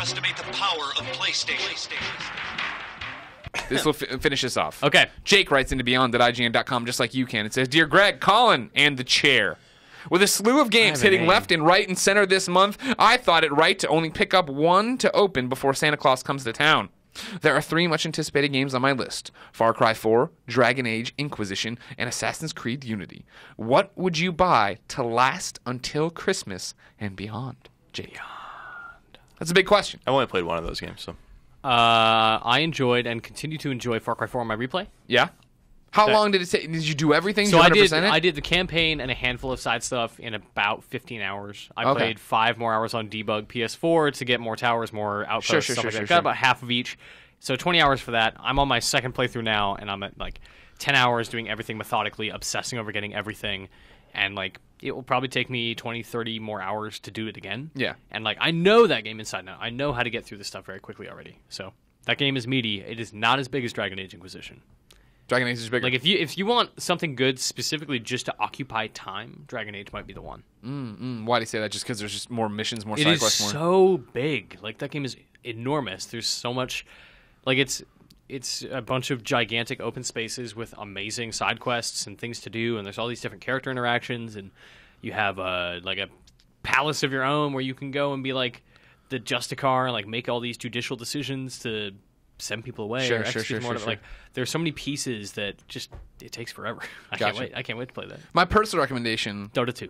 underestimate the power of PlayStation. This will finish this off. Okay. Jake writes into beyond.ign.com just like you can. It says, Dear Greg, Colin, and the chair. With a slew of games hitting left and right and center this month, I thought it right to only pick up one to open before Santa Claus comes to town. There are 3 much-anticipated games on my list. Far Cry 4, Dragon Age Inquisition, and Assassin's Creed Unity. What would you buy to last until Christmas and beyond, Jake? That's a big question. I only played one of those games, so. I enjoyed and continue to enjoy Far Cry 4 on my replay. Yeah? How long did it take? Did you do everything? So 100% I did the campaign and a handful of side stuff in about 15 hours. I played 5 more hours on debug PS4 to get more towers, more outposts, stuff like that. Got about half of each. So 20 hours for that. I'm on my second playthrough now, and I'm at like 10 hours doing everything methodically, obsessing over getting everything. And like it will probably take me 20, 30 more hours to do it again. Yeah. And like I know that game inside now. I know how to get through this stuff very quickly already. So that game is meaty. It is not as big as Dragon Age Inquisition. Dragon Age is bigger. Like if you want something good specifically just to occupy time, Dragon Age might be the one. Why do you say that? Just because there's just more missions, more side quests, more. It is so big. Like that game is enormous. There's so much. Like it's a bunch of gigantic open spaces with amazing side quests and things to do, and there's all these different character interactions, and you have like a palace of your own where you can go and be like the Justicar and like make all these judicial decisions to send people away or execute more. Like there's so many pieces that just it takes forever. I can't wait to play that. My personal recommendation, Dota 2.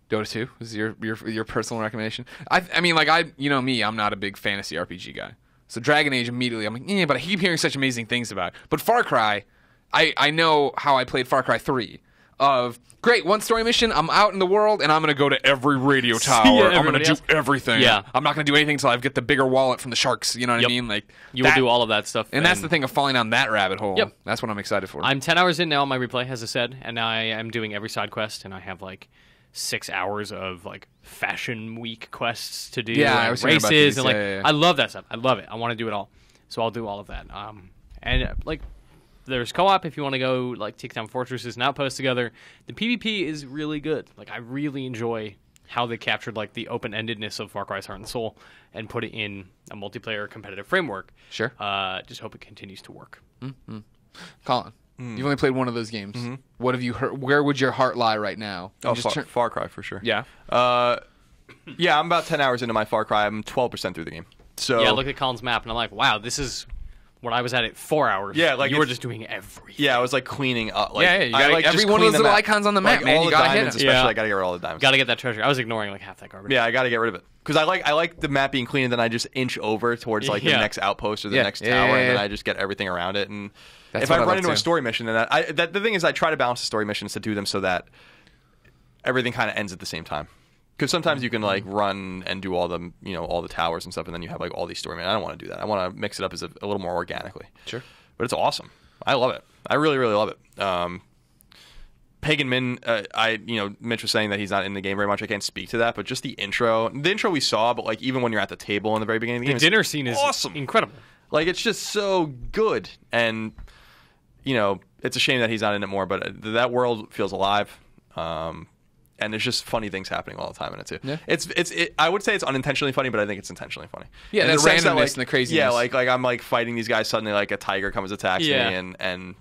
Dota 2 is your personal recommendation. I mean, like you know me, I'm not a big fantasy RPG guy. So Dragon Age immediately, I'm like, yeah, but I keep hearing such amazing things about it. But Far Cry, I know how I played Far Cry 3. Of great, one story mission, I'm out in the world and I'm going to go to every radio tower. I'm going to do everything. Yeah. I'm not going to do anything until I get the bigger wallet from the sharks. You know what I mean? Like you will do all of that stuff. And that's the thing of falling down that rabbit hole. Yep. That's what I'm excited for. I'm 10 hours in now on my replay, as I said, and I am doing every side quest, and I have like 6 hours of like fashion week quests to do. Yeah, I was races and like I love that stuff. I love it. I want to do it all. So I'll do all of that. And like there's co-op if you want to go like take down fortresses and outposts together. The PvP is really good. Like I really enjoy how they captured like the open-endedness of Far Cry's Heart and Soul and put it in a multiplayer competitive framework. Sure. Just hope it continues to work. Mm-hmm. Colin, you've only played one of those games. Mm-hmm. What have you heard? Where would your heart lie right now? Far Cry for sure. Yeah. Yeah, I'm about 10 hours into my Far Cry. I'm 12% through the game. So yeah, I look at Colin's map and I'm like, wow, this is what I was at 4 hours. Yeah, like you were just doing everything. Yeah, I was like cleaning up. Like, you gotta, like every one of those little icons on the map, like, man. All you the gotta diamonds, hit especially. I gotta get rid of all the diamonds. Gotta get that treasure. I was ignoring like half that garbage. Yeah, I gotta get rid of it because I like the map being clean, and then I just inch over towards like the next outpost or the next tower, and then I just get everything around it. And if I run into a story mission, then the thing is, I try to balance the story missions to do them so that everything kind of ends at the same time. Because sometimes you can like run and do all the all the towers and stuff, and then you have like all these story missions. I don't want to do that. I want to mix it up as a little more organically. Sure, but it's awesome. I love it. I really, really love it. Pagan Min, Mitch was saying that he's not in the game very much. I can't speak to that, but just the intro we saw, but like even when you're at the table in the very beginning of the game, dinner scene is awesome, incredible. Like it's just so good, and it's a shame that he's not in it more. But that world feels alive. And there's just funny things happening all the time in it too. Yeah. I would say it's unintentionally funny, but I think it's intentionally funny. Yeah, and the randomness and the craziness. Yeah, like I'm like fighting these guys, suddenly like a tiger comes attacks me, and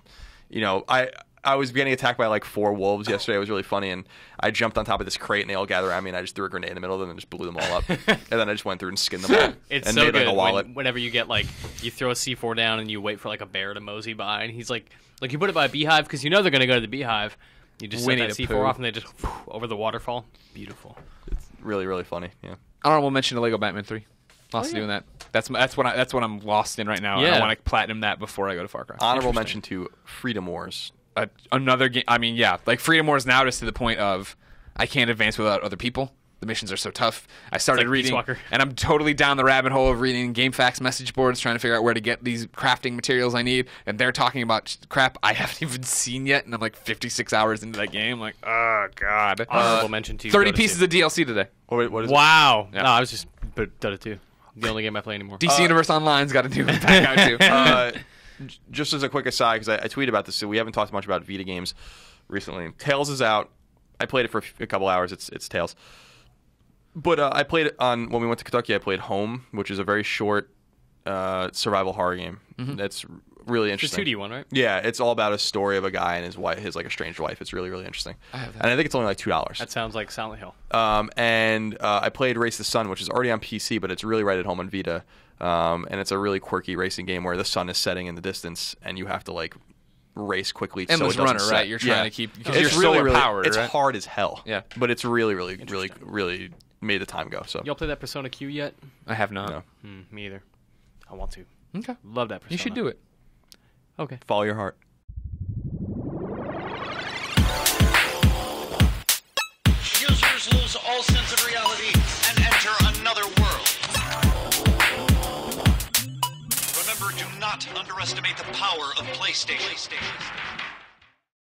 I was getting attacked by like 4 wolves yesterday. It was really funny, and I jumped on top of this crate, and they all gathered around me, and I just threw a grenade in the middle of them and just blew them all up. And then I just went through and skinned them all. It's and so made good like a wallet. whenever you get like you throw a C4 down and you wait for like a bear to mosey by, and he's like you put it by a beehive because you know they're gonna go to the beehive. You just set that C4 off and they just over the waterfall. Beautiful. It's really, really funny. Yeah. Honorable mention to Lego Batman 3. Lost doing that. That's what I'm lost in right now. Yeah. And I want to platinum that before I go to Far Cry. Honorable mention to Freedom Wars. Another game. I mean, yeah, like Freedom Wars now just to the point of I can't advance without other people. The missions are so tough. I started reading, and I'm totally down the rabbit hole of reading GameFAQs message boards, trying to figure out where to get these crafting materials I need. And they're talking about crap I haven't even seen yet, and I'm like 56 hours into that game. Like, oh god. Honorable mention to 30 pieces of DLC today. What is wow. it? Yeah. No, I was just Dota 2. The only game I play anymore. DC Universe Online's got to do it back out too. Just as a quick aside, because I tweeted about this, so we haven't talked much about Vita games recently. Tales is out. I played it for a couple hours. It's Tales. But I played it when we went to Kentucky. I played Home, which is a very short survival horror game. That's really interesting. It's a 2D one, right? Yeah, it's all about a story of a guy and his wife, his like estranged wife. It's really, really interesting. I have that. And I think it's only like $2. That sounds like Silent Hill. And I played Race the Sun, which is already on PC, but it's really right at home on Vita. And it's a really quirky racing game where the sun is setting in the distance, and you have to like race quickly. Endless so it doesn't runner, set. right? You're trying to keep because it's you're really, solar powered. It's right? hard as hell. Yeah, but it's really, really, really, really made the time go. So y'all play that Persona Q yet? I have not. No. Me either. I want to. Okay, love that Persona. You should do it. Okay. Follow your heart. Users lose all sense of reality and enter another world. Remember, do not underestimate the power of PlayStation.